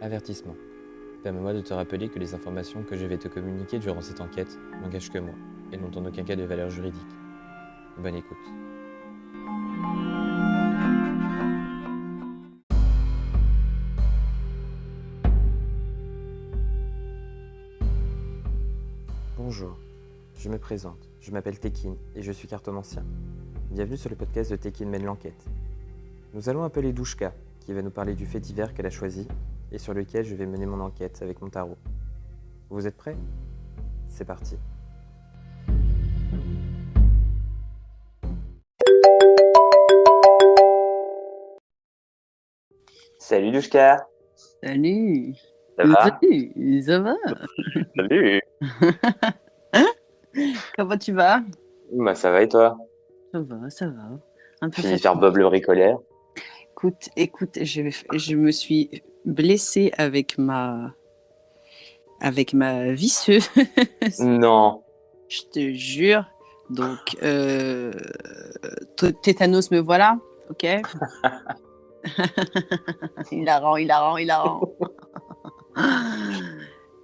Avertissement. Permets-moi de te rappeler que les informations que je vais te communiquer durant cette enquête n'engagent que moi et n'ont en aucun cas de valeur juridique. Bonne écoute. Bonjour, je me présente, je m'appelle Tekin et je suis cartomancien. Bienvenue sur le podcast de Tekin mène l'enquête. Nous allons appeler Douchka, qui va nous parler du fait divers qu'elle a choisi et sur lequel je vais mener mon enquête avec mon tarot. Vous êtes prêts ? C'est parti. Salut Douchka. Salut. Ça va? Salut, ça va? Salut. Comment tu vas? Bah ça va et toi? Ça va, ça va. Un peu Fini de fatiguée. faire Bob le bricoleur. Écoute, je me suis blessée avec ma visseuse. Non. Je te jure. Donc, tétanos, me voilà, ok? Il la rend.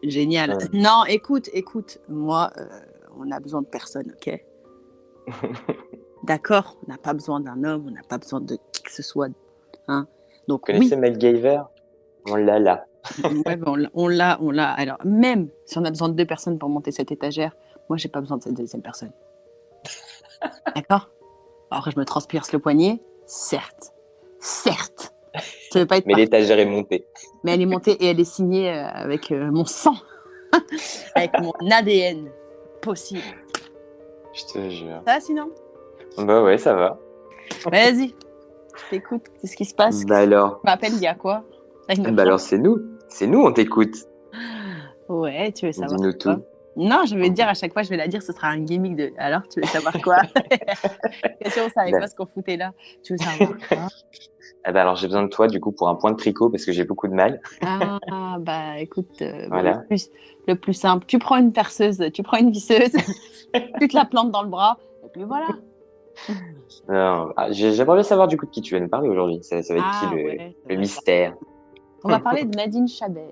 Génial. Ouais. Non, écoute, moi, on a besoin de personne, ok? D'accord, on n'a pas besoin d'un homme, on n'a pas besoin de qui que ce soit. Hein. Donc, Vous connaissez MacGyver? On l'a là. ouais, ben, on l'a. Alors, même si on a besoin de 2 personnes pour monter cette étagère, moi, j'ai pas besoin de cette deuxième personne. D'accord? Alors, je me transpire le poignet, certes. Ça veut pas être Mais parfait, l'étagère est montée. mais elle est montée et elle est signée avec mon sang, avec mon ADN possible. Je te jure. Ça, sinon? Bah ouais, ça va. Vas-y, je t'écoute. Qu'est-ce qui se passe? Bah alors. Tu m'appelles, il y a quoi? T'as une Bah urgence? alors c'est nous. C'est nous, on t'écoute. Ouais, tu veux savoir Dis-nous quoi? tout. Non, je vais te dire à chaque fois, je vais la dire, ce sera un gimmick de. Alors, tu veux savoir quoi? Question, on savait Bah. pas ce qu'on foutait là. Tu veux savoir quoi? Ah bah alors j'ai besoin de toi du coup pour un point de tricot parce que j'ai beaucoup de mal. Ah, bah écoute, Voilà. le plus simple, tu prends une perceuse, tu prends une visseuse, tu te la plantes dans le bras, et puis voilà. Non, j'aimerais bien savoir du coup de qui tu vas nous parler aujourd'hui. Ça va être qui Ah le ouais, ça va être- mystère? On va parler de Nadine Chabert.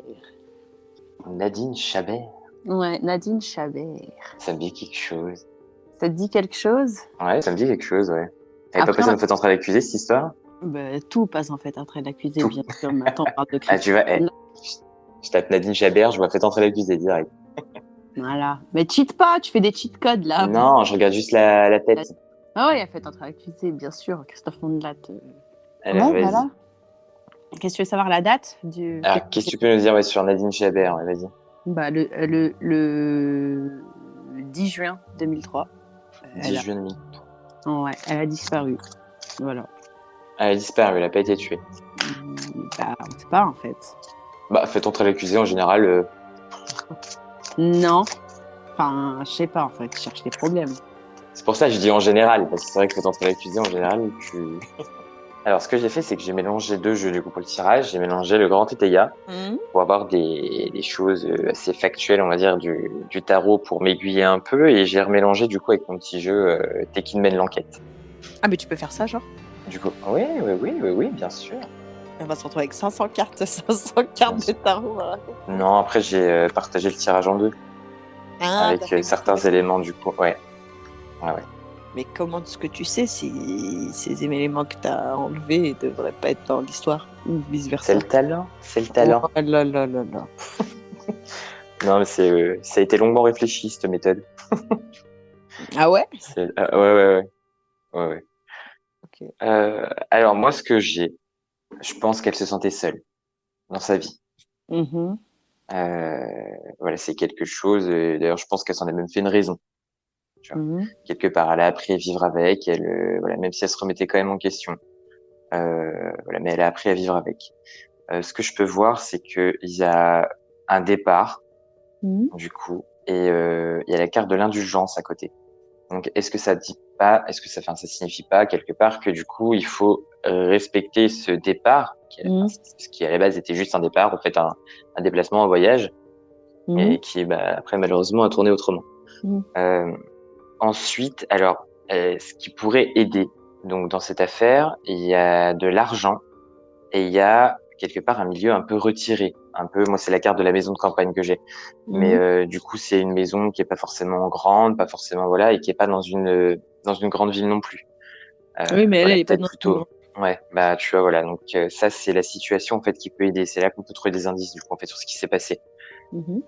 Nadine Chabert. Ouais, Nadine Chabert. Ça me dit quelque chose. Ça te dit quelque chose? Ouais, ça me dit quelque chose, ouais. T'avais pas Après, passé notre fait entrer à l'accusé, cette histoire? bah, tout passe en fait après l'accusé, Tout. bien sûr, mais attends, on parle de Ah, tu vois, Christophe. je tape Nadine Chabert, je vois fait entrer l'accusé direct. Voilà. Mais cheat pas, tu fais des cheat codes là. Non, je regarde juste la tête. Ah ouais, il a fait entrer l'accusé, bien sûr, Christophe Mondelat. Alors, Bon, vas-y. voilà. Qu'est-ce que tu veux savoir la date du... Alors, qu'est-ce que tu peux nous dire ouais, sur Nadine Chabert? Ouais, vas-y. Bah, le 10 juin 2003. 10 juin 2000. Ouais, elle a disparu. Voilà. Elle a disparu, elle a pas été tuée. Bah, on sait pas en fait. Bah, fait entrer l'accusé en général. Non. Enfin, je sais pas en fait, je cherche des problèmes. C'est pour ça que je dis en général, parce que c'est vrai que fait entrer l'accusé en général, tu. Alors, ce que j'ai fait, c'est que j'ai mélangé 2 jeux du coup pour le tirage. J'ai mélangé le grand Tétéia pour avoir des choses assez factuelles, on va dire, du tarot pour m'aiguiller un peu. Et j'ai remélangé du coup avec mon petit jeu Tekin mène l'enquête. Ah, mais tu peux faire ça, genre? Du coup, oui, bien sûr. On va se retrouver avec 500 cartes de tarot. Voilà. Non, après j'ai partagé le tirage en 2 Ah, avec t'as fait certains ça. éléments du coup. Ouais. Mais comment est-ce que tu sais si ces éléments que tu as enlevés ne devraient pas être dans l'histoire ou vice-versa? C'est le talent. Oh là là là là. Non, mais ça a été longuement réfléchi cette méthode. Ah ouais? Ouais. Ok. Alors moi, ce que j'ai, je pense qu'elle se sentait seule dans sa vie. Mhm. Voilà, c'est quelque chose. D'ailleurs, je pense qu'elle s'en a même fait une raison. Tu vois. Mhm. Quelque part, elle a appris à vivre avec. Elle, voilà, même si elle se remettait quand même en question. Voilà, mais elle a appris à vivre avec. Ce que je peux voir, c'est que il y a un départ, Mhm. du coup, et il y a la carte de l'indulgence à côté. Donc, est-ce que ça dit pas, est-ce que ça signifie pas quelque part que du coup, il faut respecter ce départ, ce qui à la base était juste un départ, en fait, un déplacement, un voyage, Mhm. et qui, bah, après, malheureusement, a tourné autrement. Mhm. Ensuite, alors, ce qui pourrait aider, donc, dans cette affaire, il y a de l'argent et il y a quelque part un milieu un peu retiré. Moi, c'est la carte de la maison de campagne que j'ai. Mais du coup, c'est une maison qui est pas forcément grande, pas forcément, voilà, et qui est pas dans une grande ville non plus. Oui, mais elle Voilà, est pas peut-être dans une plutôt. grande. Ouais, bah tu vois, voilà. Donc ça, c'est la situation en fait qui peut aider. C'est là qu'on peut trouver des indices du coup en fait sur ce qui s'est passé. Mhm.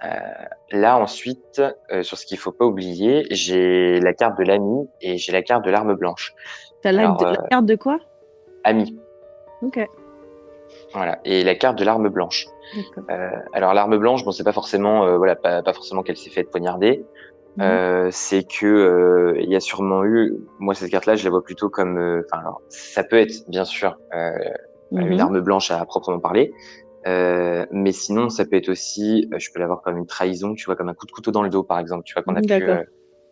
Là ensuite, sur ce qu'il faut pas oublier, j'ai la carte de l'ami et j'ai la carte de l'arme blanche. T'as Alors la carte de quoi? ami, Ok, voilà, et la carte de l'arme blanche. d'accord. Alors l'arme blanche, bon, c'est pas forcément, voilà, pas forcément qu'elle s'est fait poignarder. Mhm. C'est que il y a sûrement eu, moi cette carte-là, je la vois plutôt comme, enfin, alors ça peut être bien sûr une Mhm. arme blanche à proprement parler, mais sinon ça peut être aussi, je peux l'avoir comme une trahison, tu vois, comme un coup de couteau dans le dos par exemple, tu vois, qu'on a pu, D'accord.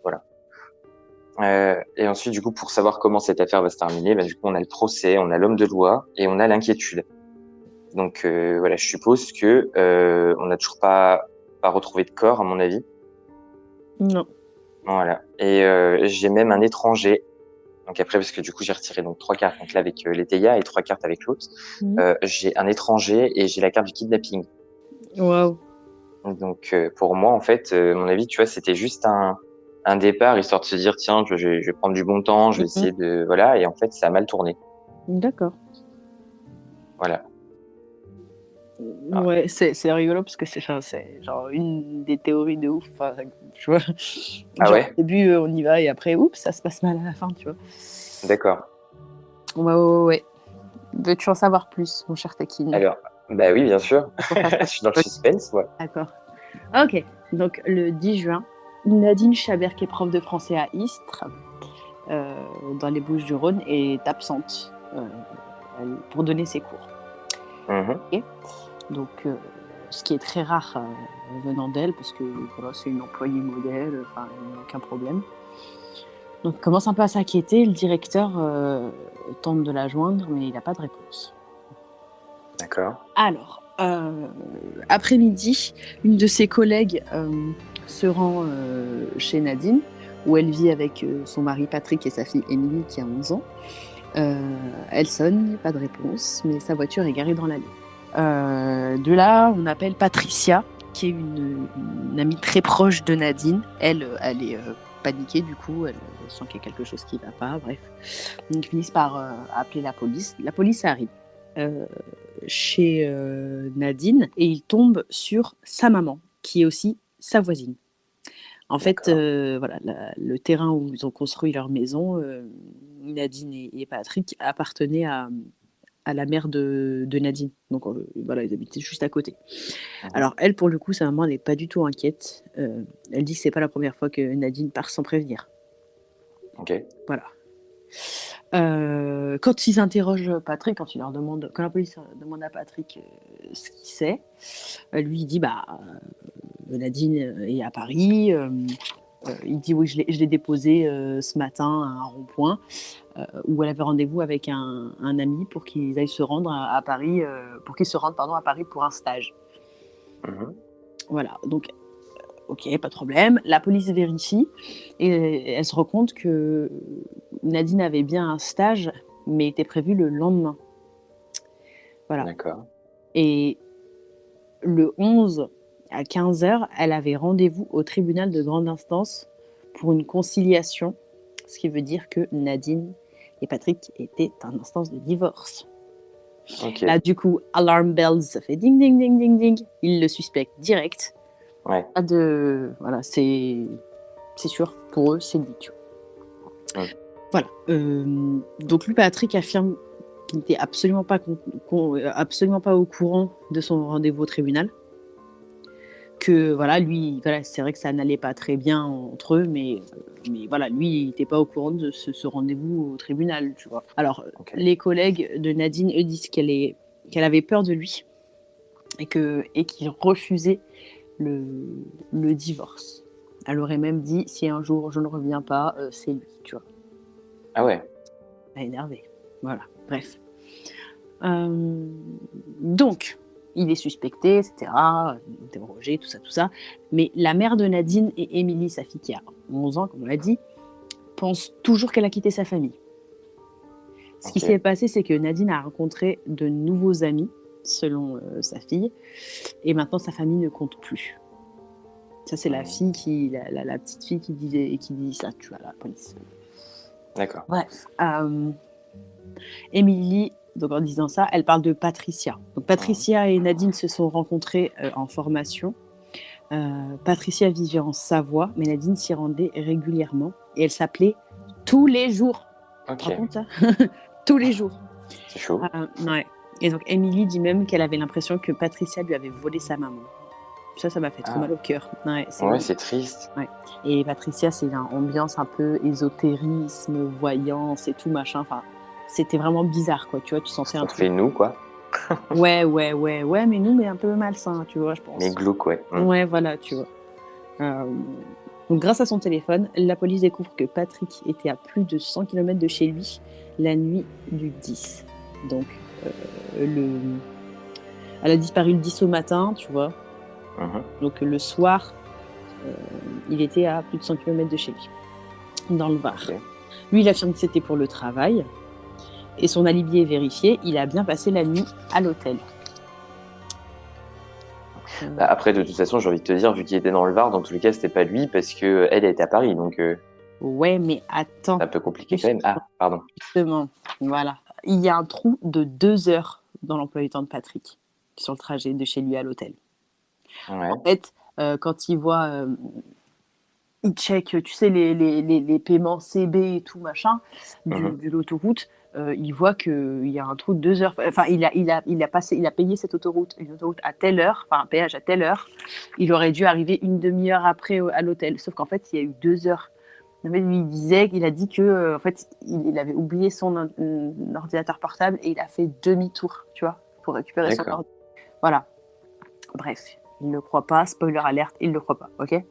voilà. Et ensuite du coup pour savoir comment cette affaire va se terminer, bah, du coup on a le procès, on a l'homme de loi et on a l'inquiétude. Donc voilà, je suppose que on n'a toujours pas retrouvé de corps à mon avis. Non. Voilà. Et j'ai même un étranger. Donc après, parce que du coup, j'ai retiré donc 3 cartes, donc là avec l'Eteia et 3 cartes avec l'autre. Mhm. J'ai un étranger et j'ai la carte du kidnapping. Waouh. Donc pour moi, en fait, mon avis, tu vois, c'était juste un départ, histoire de se dire, tiens, je vais prendre du bon temps, je vais Mhm. essayer de... Voilà, et en fait, ça a mal tourné. D'accord. Voilà. Ah, Ouais, c'est rigolo parce que c'est genre une des théories de ouf. Enfin, tu vois, ah genre ouais? au début on y va et après, oups, ça se passe mal à la fin, tu vois. D'accord. Ouais. Veux-tu en savoir plus, mon cher Tekin? Alors, bah oui, bien sûr. Qu'on fasse Je ça. suis dans le suspense, moi. D'accord. Ok, donc le 10 juin, Nadine Chabert, qui est prof de français à Istres, dans les Bouches-du-Rhône, est absente pour donner ses cours. Mhm. Okay. Donc, ce qui est très rare venant d'elle, parce que voilà, c'est une employée modèle, enfin, il n'y a aucun problème. Donc, il commence un peu à s'inquiéter. Le directeur tente de la joindre, mais il n'a pas de réponse. D'accord. Alors, après-midi, une de ses collègues se rend chez Nadine, où elle vit avec son mari Patrick et sa fille Émilie, qui a 11 ans. Elle sonne, pas de réponse, mais sa voiture est garée dans l'allée. De là, on appelle Patricia, qui est une amie très proche de Nadine. Elle est paniquée, du coup, elle sent qu'il y a quelque chose qui ne va pas, bref. Donc, ils finissent par appeler la police. La police arrive chez Nadine et ils tombent sur sa maman, qui est aussi sa voisine. En fait, voilà, le terrain où ils ont construit leur maison, Nadine et Patrick, appartenaient à la mère de Nadine. Donc voilà, ils habitaient juste à côté. Mhm. Alors elle, pour le coup, sa maman n'est pas du tout inquiète. Elle dit que c'est pas la première fois que Nadine part sans prévenir. Ok. Voilà. Quand ils interrogent Patrick, quand la police demande à Patrick ce qu'il sait, lui il dit Nadine est à Paris. Il dit oui, je l'ai déposée ce matin à un rond-point où elle avait rendez-vous avec un ami pour qu'ils aillent se rendre à Paris, pour qu'ils se rendent à Paris pour un stage. Mhm. Voilà, donc ok, pas de problème. La police vérifie et elle se rend compte que Nadine avait bien un stage, mais était prévu le lendemain. Voilà. D'accord. Et le 11 à 15h, elle avait rendez-vous au tribunal de grande instance pour une conciliation, ce qui veut dire que Nadine et Patrick étaient en instance de divorce. Ok. Là, du coup, alarm bells, ça fait ding, ding, ding, ding, ding. Ils le suspectent direct. Ouais. Voilà, c'est sûr, pour eux, c'est lui, tu vois. Voilà. Donc, lui, Patrick affirme qu'il n'était absolument pas au courant de son rendez-vous au tribunal. Que voilà, lui, voilà, c'est vrai que ça n'allait pas très bien entre eux, mais voilà, lui, il n'était pas au courant de ce rendez-vous au tribunal, tu vois. Alors, les collègues de Nadine, eux, disent qu'elle avait peur de lui et qu'il refusait le divorce. Elle aurait même dit, si un jour je ne reviens pas, c'est lui, tu vois. Ah ouais. Elle est énervée. Voilà, bref. Donc, il est suspecté, etc., interrogé, tout ça. Mais la mère de Nadine et Émilie, sa fille qui a 11 ans, comme on l'a dit, pense toujours qu'elle a quitté sa famille. Ce qui s'est passé, c'est que Nadine a rencontré de nouveaux amis selon sa fille. Et maintenant, sa famille ne compte plus. Ça, c'est la fille la petite fille qui dit ça, tu vois, à la police. D'accord. Bref. Émilie, donc en disant ça, elle parle de Patricia. Donc Patricia et Nadine se sont rencontrées en formation. Patricia vivait en Savoie, mais Nadine s'y rendait régulièrement. Et elle s'appelait tous les jours. Ok. Tu te rends compte, ça? Tous les jours. C'est chaud. Ouais. Et donc Émilie dit même qu'elle avait l'impression que Patricia lui avait volé sa maman. Ça m'a fait trop mal au cœur. Ouais, c'est triste. Ouais. Et Patricia, c'est une ambiance un peu ésotérisme, voyance et tout machin. Enfin, c'était vraiment bizarre, quoi. Tu vois, tu sentais un truc. On fait nous, quoi. Ouais, mais nous, mais un peu malsain, tu vois, je pense. Mais glauque, ouais. Ouais, voilà, tu vois. Donc, grâce à son téléphone, la police découvre que Patrick était à plus de 100 km de chez lui la nuit du 10. Donc, elle a disparu le 10 au matin, tu vois. Donc le soir, il était à plus de 100 km de chez lui, dans le Var. Okay. Lui, il affirme que c'était pour le travail. Et son alibi est vérifié. Il a bien passé la nuit à l'hôtel. Après, de toute façon, j'ai envie de te dire, vu qu'il était dans le Var, dans tous les cas, c'était pas lui, parce qu'elle était à Paris. Donc, ouais, mais attends. C'est un peu compliqué quand même. Ah, pardon. Justement, voilà. Il y a un trou de 2 heures dans l'emploi du temps de Patrick, sur le trajet de chez lui à l'hôtel. Ouais. En fait, quand il voit, il check, tu sais, les paiements CB et tout, machin, de l'autoroute, il voit qu'il y a un trou de 2 heures. Enfin, il a payé cette autoroute, une autoroute à telle heure, enfin un péage à telle heure. Il aurait dû arriver une demi-heure après à l'hôtel. Sauf qu'en fait, il y a eu 2 heures. En fait, il a dit que, en fait, il avait oublié son ordinateur portable et il a fait demi-tour, tu vois, pour récupérer son ordinateur. Voilà. Bref. Il ne le croit pas, spoiler alerte, il ne le croit pas, ok.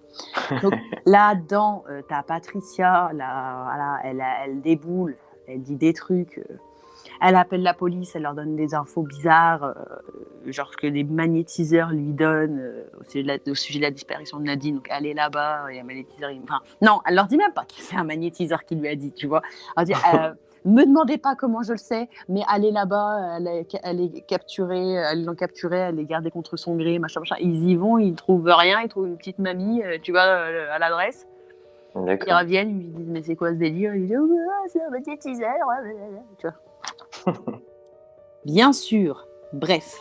Donc là-dedans, t'as Patricia, elle déboule, elle dit des trucs, elle appelle la police, elle leur donne des infos bizarres, genre que des magnétiseurs lui donnent au sujet de la disparition de Nadine, donc elle est là-bas, il y a un magnétiseur, enfin, non, elle leur dit même pas que c'est un magnétiseur qui lui a dit, tu vois. Elle dit, me demandez pas comment je le sais, mais elle est là-bas, elle est capturée, elle l'ont capturée, elle est gardée contre son gré, machin. Ils y vont, ils trouvent rien, ils trouvent une petite mamie, tu vois, à l'adresse. D'accord. Ils reviennent, ils lui disent mais c'est quoi ce délire? Ils disent c'est un magnétiseur, tu vois. Bien sûr. Bref.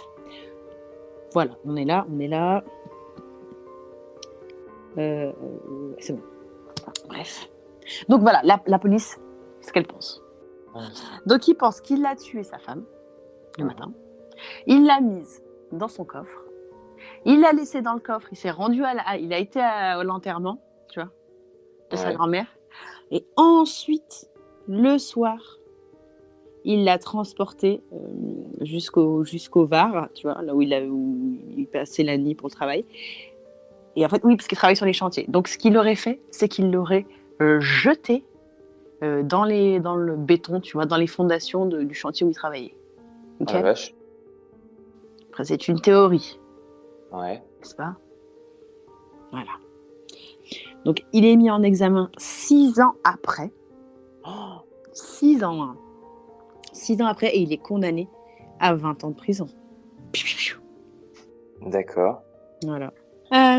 Voilà, on est là. C'est bon. Bref. Donc voilà, la police, ce qu'elle pense. Donc il pense qu'il a tué sa femme le matin. Il l'a mise dans son coffre. Il l'a laissée dans le coffre. Il s'est rendu il a été à l'enterrement, tu vois, de sa grand-mère. Et ensuite, le soir, il l'a transportée jusqu'au Var, tu vois, là où il passait la nuit pour le travail. Et en fait, oui, parce qu'il travaille sur les chantiers. Donc ce qu'il aurait fait, c'est qu'il l'aurait jeté dans le béton, tu vois, dans les fondations du chantier où il travaillait. Okay. Oh la vache. Après, c'est une théorie. Ouais. N'est-ce pas? Voilà. Donc, il est mis en examen 6 ans après. 6 ans, hein. 6 ans après, et il est condamné à 20 ans de prison. D'accord. Voilà.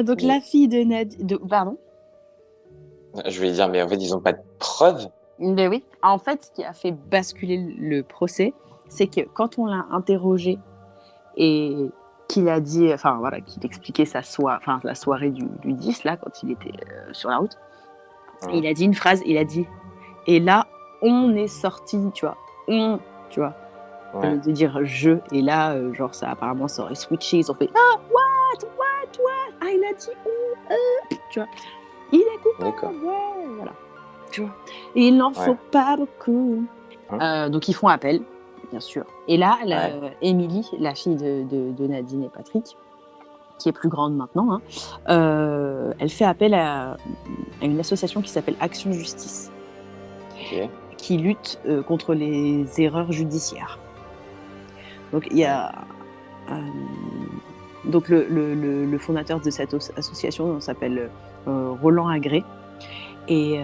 Donc, la fille de Nadine... Pardon? Je voulais dire, mais en fait, ils n'ont pas de preuves. Mais oui. En fait, ce qui a fait basculer le procès, c'est que quand on l'a interrogé et qu'il a dit, enfin voilà, qu'il expliquait la soirée du 10, là, quand il était sur la route, il a dit une phrase, il a dit, et là, on est sorti, tu vois, de dire je, et là, genre, ça, apparemment, ça aurait switché, ils ont fait, what, ah, il a dit, tu vois, il est coupable, voilà. Tu vois. Et il n'en faut pas beaucoup. Donc ils font appel, bien sûr. Et là, Émilie, la fille de Nadine et Patrick, qui est plus grande maintenant, elle fait appel à une association qui s'appelle Action Justice, qui lutte contre les erreurs judiciaires. Donc il y a donc le fondateur de cette association s'appelle Roland Agré. Et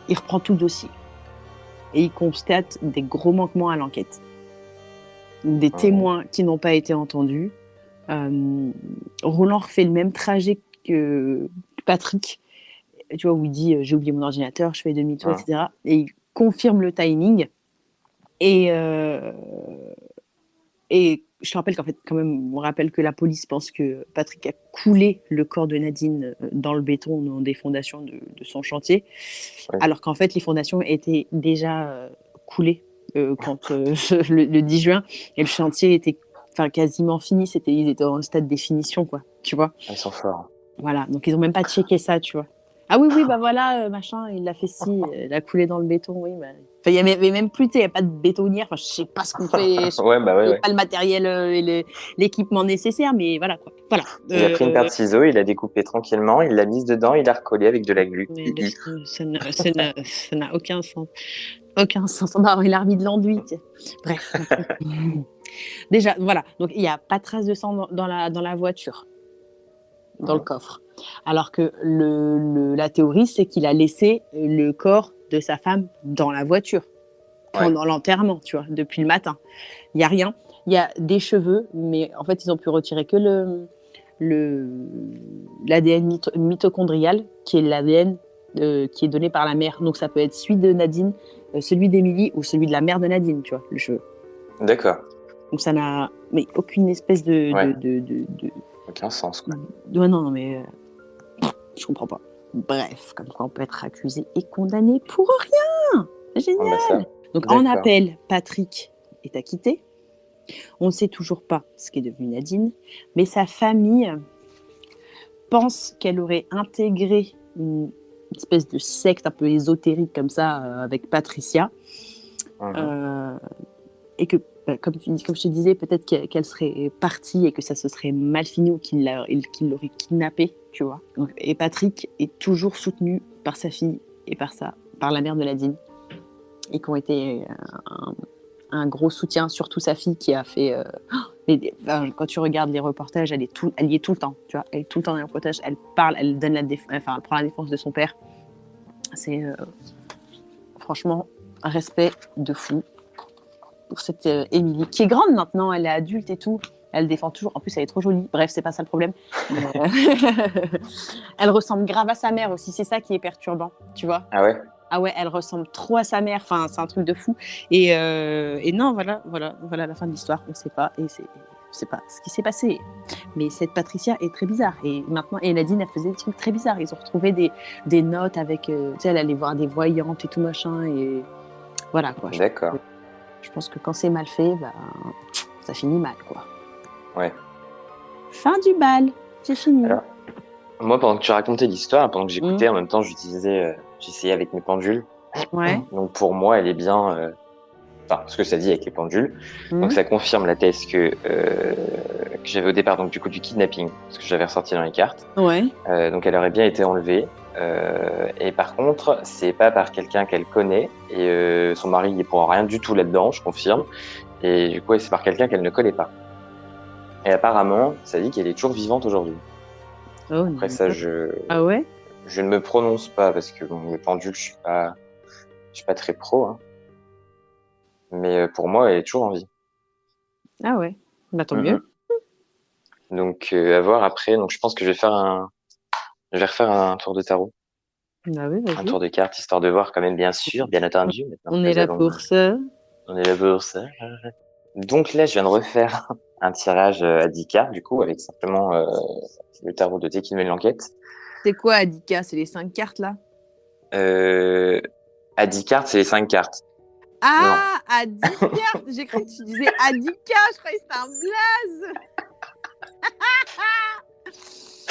il reprend tout le dossier. Et il constate des gros manquements à l'enquête. des témoins qui n'ont pas été entendus. Roland refait le même trajet que Patrick, tu vois, où il dit j'ai oublié mon ordinateur, je fais demi-tour, etc. Et il confirme le timing. Et je te rappelle qu'en fait, quand même, on rappelle que la police pense que Patrick a coulé le corps de Nadine dans le béton, dans des fondations de son chantier, alors qu'en fait, les fondations étaient déjà coulées quand le 10 juin, et le chantier était quasiment fini. Ils étaient en stade de définition, quoi, tu vois. Ils sont forts. Voilà, donc ils n'ont même pas checké ça, tu vois. Ah oui, bah voilà, machin, il l'a fait il a coulé dans le béton, oui. Bah. Il n'y avait même plus, il n'y a pas de bétonnière, je ne sais pas ce qu'on fait, je n'ai pas le matériel et l'équipement nécessaire, mais voilà, quoi. Voilà. Il a pris une paire de ciseaux, il l'a découpé tranquillement, il l'a mise dedans, il l'a recollé avec de la glu. Ça n'a aucun sens. Aucun sens. Non, il a remis de l'enduit. Bref. Déjà, voilà, donc il n'y a pas de trace de sang dans la voiture, dans le coffre. Alors que la théorie, c'est qu'il a laissé le corps de sa femme dans la voiture pendant l'enterrement, tu vois, depuis le matin. Il n'y a rien. Il y a des cheveux, mais en fait, ils ont pu retirer que l'ADN mitochondrial, qui est l'ADN qui est donné par la mère. Donc, ça peut être celui de Nadine, celui d'Émilie ou celui de la mère de Nadine, tu vois, le cheveu. D'accord. Donc, ça n'a aucune espèce de aucun sens, quoi. Non, mais je comprends pas. Bref, comme quoi on peut être accusé et condamné pour rien. C'est génial. Donc en appel, Patrick est acquitté. On ne sait toujours pas ce qu'est devenu Nadine, mais sa famille pense qu'elle aurait intégré une espèce de secte un peu ésotérique comme ça avec Patricia, et que comme je te disais, peut-être qu'elle serait partie et que ça se serait mal fini ou qu'il l'aurait kidnappée, tu vois. Donc, et Patrick est toujours soutenu par sa fille et par la mère de Nadine, et qui ont été un gros soutien, surtout sa fille qui a fait... quand tu regardes les reportages, elle y est tout le temps, tu vois. Elle est tout le temps dans les reportages, elle parle, elle prend la défense de son père. C'est franchement un respect de fou pour cette Émilie, qui est grande maintenant, elle est adulte et tout. Elle défend toujours. En plus, elle est trop jolie. Bref, c'est pas ça le problème. Elle ressemble grave à sa mère aussi. C'est ça qui est perturbant, tu vois. Ah ouais. Ah ouais, elle ressemble trop à sa mère. Enfin, c'est un truc de fou. Et non, voilà la fin de l'histoire. On sait pas. Et c'est pas ce qui s'est passé. Mais cette Patricia est très bizarre. Et maintenant, Nadine, elle faisait des trucs très bizarres. Ils ont retrouvé des notes avec. Tu sais, elle allait voir des voyantes et tout machin. Et voilà quoi. D'accord. Je pense que quand c'est mal fait, ça finit mal, quoi. Ouais. Fin du bal, c'est fini. Alors, moi, pendant que tu racontais l'histoire, pendant que j'écoutais, en même temps, j'essayais avec mes pendules. Ouais. Donc pour moi, elle est bien... ce que ça dit avec les pendules. Donc ça confirme la thèse que j'avais au départ, donc du coup, du kidnapping, ce que j'avais ressorti dans les cartes. Ouais. Donc elle aurait bien été enlevée. Et par contre, c'est pas par quelqu'un qu'elle connaît. Et son mari, il est pour rien du tout là-dedans, je confirme. Et du coup, c'est par quelqu'un qu'elle ne connaît pas. Et apparemment, ça dit qu'elle est toujours vivante aujourd'hui. Oh, après ça, Ah ouais? Je ne me prononce pas parce que le pendule, je suis pas très pro. Hein. Mais pour moi, elle est toujours en vie. Ah ouais, bah tant mieux. Donc à voir après. Donc je pense que je vais refaire un tour de tarot. Ah oui, vas-y. Un tour de cartes, histoire de voir quand même, bien sûr, bien entendu. On est là pour ça. On est là pour ça. Donc là, je viens de refaire un tirage à 10 cartes, du coup, avec simplement le tarot de Tekin mène l'enquête. C'est quoi à 10 cartes? C'est les 5 cartes là? À 10 cartes, c'est les 5 cartes. Ah, non. À 10 cartes? J'ai cru que tu disais à 10 cartes, je croyais que c'était un blaze.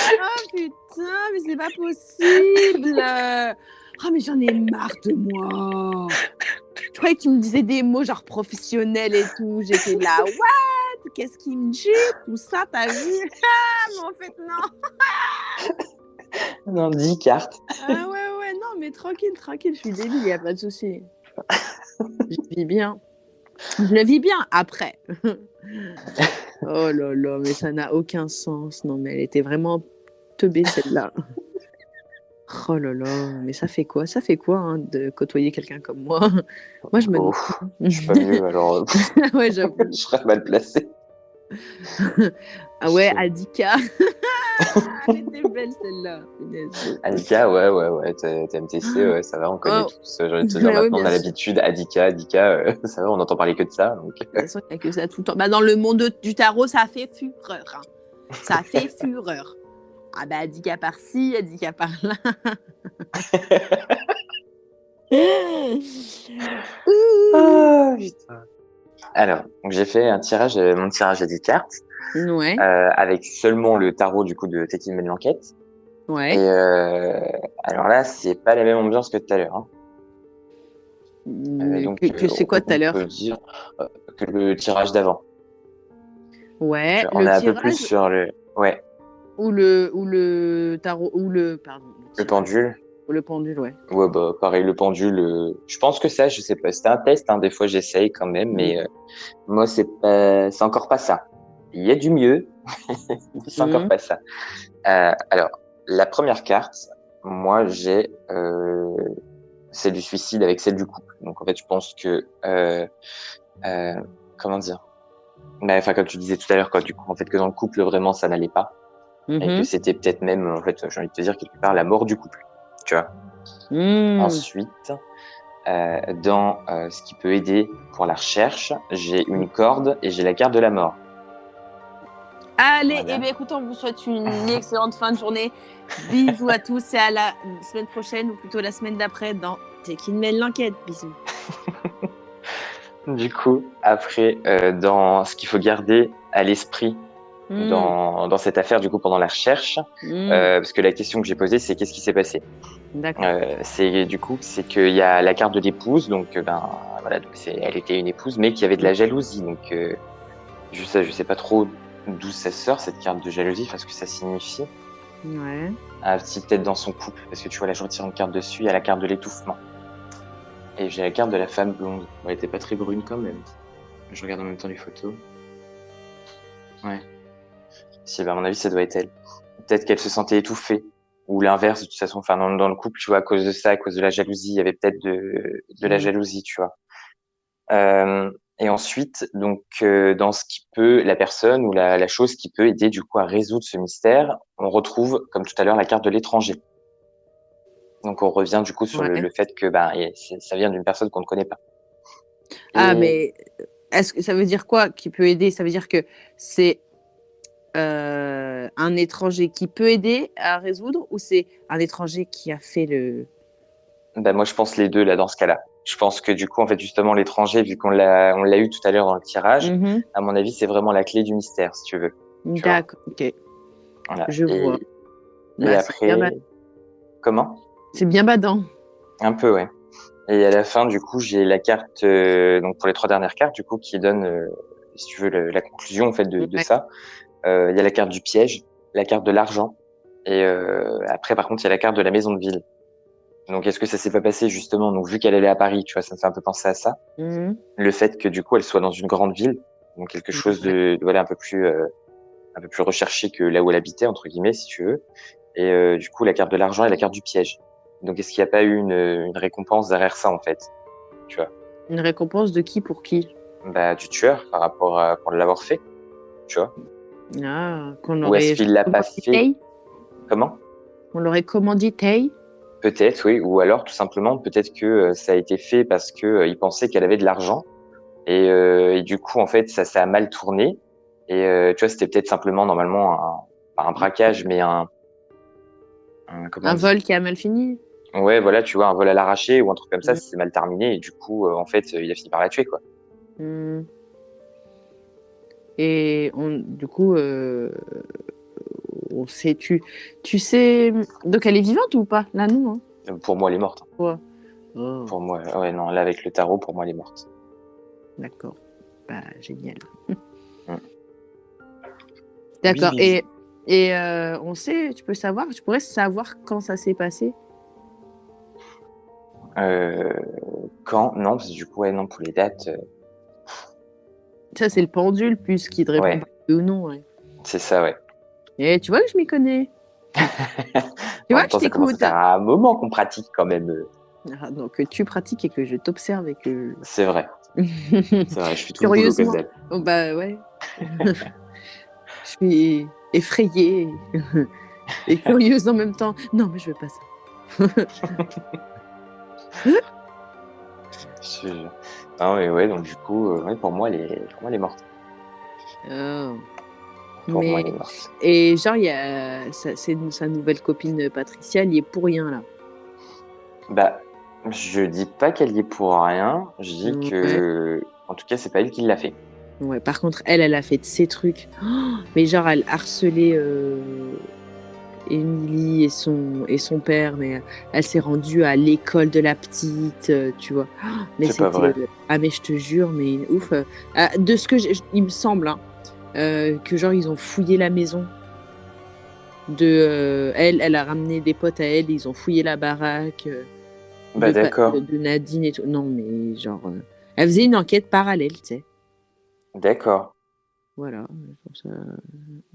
Oh putain, mais c'est pas possible. Oh, mais j'en ai marre de moi. Je croyais que tu me disais des mots genre professionnels et tout. J'étais là, what? Qu'est-ce qu'il me dit? Tout ça, t'as vu? Ah, mais en fait, non. Non, 10 cartes. Ah ouais, non, mais tranquille, je suis débile, il n'y a pas de souci. Je vis bien. Je le vis bien après. Oh là là, mais ça n'a aucun sens. Non, mais elle était vraiment teubée celle-là. Oh là là, mais ça fait quoi? Ça fait quoi hein, de côtoyer quelqu'un comme moi? Moi, je me Oh, demande. je suis pas mieux, alors Ouais, je j'avoue. serais mal placé. Ah ouais, Adika. Elle était belle celle-là. Punaise. Adika, ouais, TMTC, ouais, ça va, on connaît Oh, tous. J'ai envie de te dire, bah oui, maintenant, on bien a sûr. l'habitude. Adika, ça va, on entend parler que de ça. Donc... Bien sûr, il n'y a que ça tout le temps. Bah, dans le monde du tarot, ça fait fureur. Hein. Ça fait fureur. Ah bah, Adika par-ci, Adika par-là. Ah, putain. Alors, donc j'ai fait un tirage, mon tirage à 10 cartes, Ouais, avec seulement le tarot du coup de Tekin mène l'enquête. Et ouais. alors là, c'est pas la même ambiance que tout à l'heure. Hein. Mais Donc, que c'est quoi tout à on peut l'heure? dire que le tirage d'avant. Ouais, On le est un peu plus tirage sur le, ouais, ou le tarot ou le pardon, le le tirage pendule. ou le pendule, ouais. Ouais, bah pareil, le pendule. Je pense que ça, je sais pas. C'était un test. Hein, des fois, j'essaye quand même, mais moi, c'est encore pas ça. Il y a du mieux, mais c'est encore Mhm. pas ça. Alors, la première carte, moi, j'ai celle du suicide avec celle du couple. Donc, en fait, je pense que comment dire? Bah, enfin, comme tu disais tout à l'heure, quoi. Du coup, en fait, que dans le couple, vraiment, ça n'allait pas, et que Mhm. c'était peut-être même, en fait, j'ai envie de te dire quelque part la mort du couple. Tu vois. Mhm. Ensuite, dans ce qui peut aider pour la recherche, j'ai une corde et j'ai la carte de la mort. Allez, Voilà. eh bien, écoute, on vous souhaite une excellente fin de journée. Bisous à tous et à la semaine prochaine ou plutôt la semaine d'après dans Tekin mène l'enquête. Bisous. Du coup, après, dans ce qu'il faut garder à l'esprit Mm. dans cette affaire, du coup, pendant la recherche, Mm. parce que la question que j'ai posée, c'est qu'est-ce qui s'est passé? D'accord. C'est qu'il y a la carte de l'épouse, donc ben voilà, donc elle était une épouse, mais qui avait de la jalousie. Donc je sais pas trop d'où ça sort cette carte de jalousie, enfin ce que ça signifie. Ouais. Ah, si peut-être dans son couple, parce que tu vois là, je retire une carte dessus, il y a la carte de l'étouffement. Et j'ai la carte de la femme blonde. Elle était pas très brune quand même. Je regarde en même temps les photos. Ouais. Si, bah, à mon avis, ça doit être elle. Peut-être qu'elle se sentait étouffée. Ou l'inverse, de toute façon. Enfin, dans le couple, tu vois, à cause de ça, à cause de la jalousie, il y avait peut-être de la Mm. jalousie, tu vois. Et ensuite, donc, dans ce qui peut, la personne ou la chose qui peut aider, du coup, à résoudre ce mystère, on retrouve, comme tout à l'heure, la carte de l'étranger. Donc, on revient, du coup, sur Ouais. le fait que, bah, ça vient d'une personne qu'on ne connaît pas. Ah, Et, mais est-ce que ça veut dire quoi qui peut aider? Ça veut dire que c'est un étranger qui peut aider à résoudre ou c'est un étranger qui a fait le... bah, moi, je pense les deux, là, dans ce cas-là. Je pense que du coup, en fait, justement, l'étranger, vu on l'a eu tout à l'heure dans le tirage, Mhm. à mon avis, c'est vraiment la clé du mystère, si tu veux. Tu vois. D'accord, ok. Voilà. Je vois. Et Bah, après, comment? c'est bien badant. Un peu, ouais. Et à la fin, du coup, j'ai la carte, donc pour les 3 dernières cartes, du coup, qui donne, si tu veux, la conclusion, en fait, de Ouais. ça. Il y a la carte du piège, la carte de l'argent. Et après, par contre, il y a la carte de la maison de ville. Donc, est-ce que ça s'est pas passé, justement? Donc, vu qu'elle allait à Paris, tu vois, ça me fait un peu penser à ça. Mhm. Le fait que du coup elle soit dans une grande ville, donc quelque chose Ouais. voilà un peu plus recherché que là où elle habitait entre guillemets si tu veux. Et du coup la carte de l'argent et la carte du piège. Donc est-ce qu'il n'y a pas eu une récompense derrière ça en fait, tu vois? Une récompense de qui pour qui? Bah du tueur par rapport à pour l'avoir fait, tu vois? Ah, qu'on Ou est-ce aurait qu'il l'a pas fait? commandité. Comment? On l'aurait commandité. Peut-être oui, ou alors tout simplement peut-être que ça a été fait parce que il pensait qu'elle avait de l'argent et du coup en fait ça a mal tourné et tu vois c'était peut-être simplement normalement pas un braquage mais comment on Un dit? vol qui a mal fini. Ouais voilà tu vois un vol à l'arraché ou un truc comme ça Mm. c'est mal terminé et du coup en fait il a fini par la tuer quoi. Mm. Et du coup, on sait, tu sais, donc elle est vivante ou pas? Là, non. Pour moi elle est morte. Hein. Oh, Pour moi ouais non là avec le tarot pour moi elle est morte. d'accord. Bah, génial. Mm. Oui D'accord. oui. Et on sait, tu pourrais savoir quand ça s'est passé? Euh, quand non parce que du coup ouais non pour les dates Ça, c'est le pendule, puisqu'il te répond ouais pas oui ou non. Ouais. c'est ça ouais. Et tu vois que je m'y connais. Tu En vois, même je temps, ça commence à t'écoute. faire un moment qu'on pratique quand même. Ah, donc, tu pratiques et que je t'observe et que. C'est vrai, je fais tout le boulot comme Curieusement. d'hab. Oh, bah ouais. Je suis effrayée et curieuse en même temps. Non, mais je veux pas ça. Je te jure. Non, mais ouais, donc du coup, ouais, pour moi, elle est morte. Oh. Pour moi, Mais elle est morte. et genre il y a sa nouvelle copine Patricia, elle y est pour rien là. Bah, je dis pas qu'elle y est pour rien. Je dis Ouais. que, en tout cas, c'est pas elle qui l'a fait. Ouais. Par contre, elle a fait de ces trucs. Oh, mais genre elle harcelait Émilie et son père, mais elle s'est rendue à l'école de la petite, tu vois. Oh, mais C'est pas c'était vrai. ah mais je te jure, mais ouf. De ce que il me semble hein, que genre ils ont fouillé la maison. Elle a ramené des potes à elle, ils ont fouillé la baraque Bah, d'accord. de Nadine et tout. Non, mais genre, elle faisait une enquête parallèle, tu sais. D'accord. Voilà, comme ça,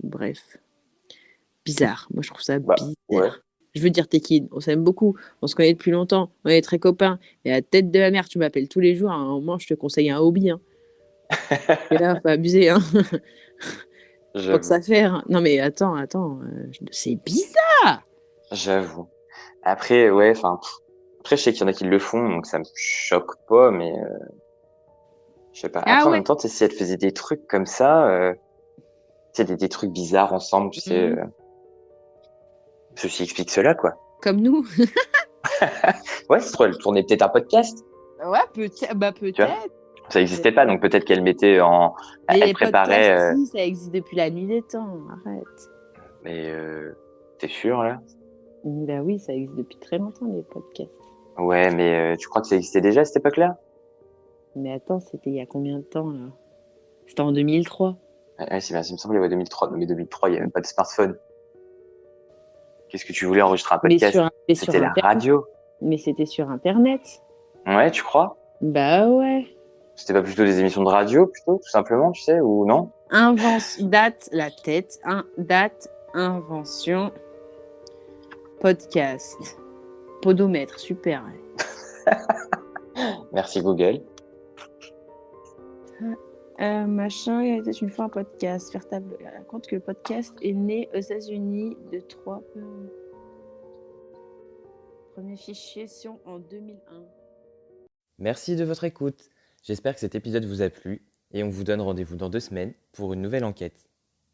bref. Bizarre, moi je trouve ça Bah, ouais. bizarre. Je veux dire, t'es kid, on s'aime beaucoup, on se connaît depuis longtemps, on est très copains. Et à la tête de la mère, tu m'appelles tous les jours, à un moment, je te conseille un hobby. Hein. Et là, faut abuser, hein. Pas que J'avoue. ça fait. Hein. Non, mais attends, c'est bizarre. J'avoue. Après, ouais, enfin, après, je sais qu'il y en a qui le font, donc ça me choque pas, mais je sais pas. Ah Après, en même ouais. temps, tu sais, si elle faisait des trucs comme ça, tu sais, des trucs bizarres ensemble, tu sais, Mhm. ceci explique cela, quoi. Comme nous. Ouais, c'est trop, elle tournait peut-être un podcast, Ouais, peut-être. Bah, tu vois. peut-être. Ça n'existait pas, donc peut-être qu'elle mettait en, Mais elle les podcasts, préparait, si, ça existe depuis la nuit des temps. Arrête. mais t'es sûr, là? Bah oui, ça existe depuis très longtemps, les podcasts. Ouais, mais tu crois que ça existait déjà à cette époque-là? Mais attends, c'était il y a combien de temps, là? C'était en 2003. Ouais, c'est bien, ça me semblait, ouais, 2003. Non, mais 2003, il n'y avait même pas de smartphone. Qu'est-ce que tu voulais enregistrer un podcast? Mais sur C'était la Internet. radio. Mais c'était sur Internet. Ouais, tu crois? Bah ouais. C'était pas plutôt des émissions de radio, plutôt, tout simplement, tu sais, ou non? Date, la tête. Date, invention, podcast. Podomètre, super. Merci Google. Machin, il était une fois un podcast. Faire table. Raconte que le podcast est né aux États-Unis de trois. Premier fichier Sion en 2001. Merci de votre écoute. J'espère que cet épisode vous a plu et on vous donne rendez-vous dans 2 semaines pour une nouvelle enquête.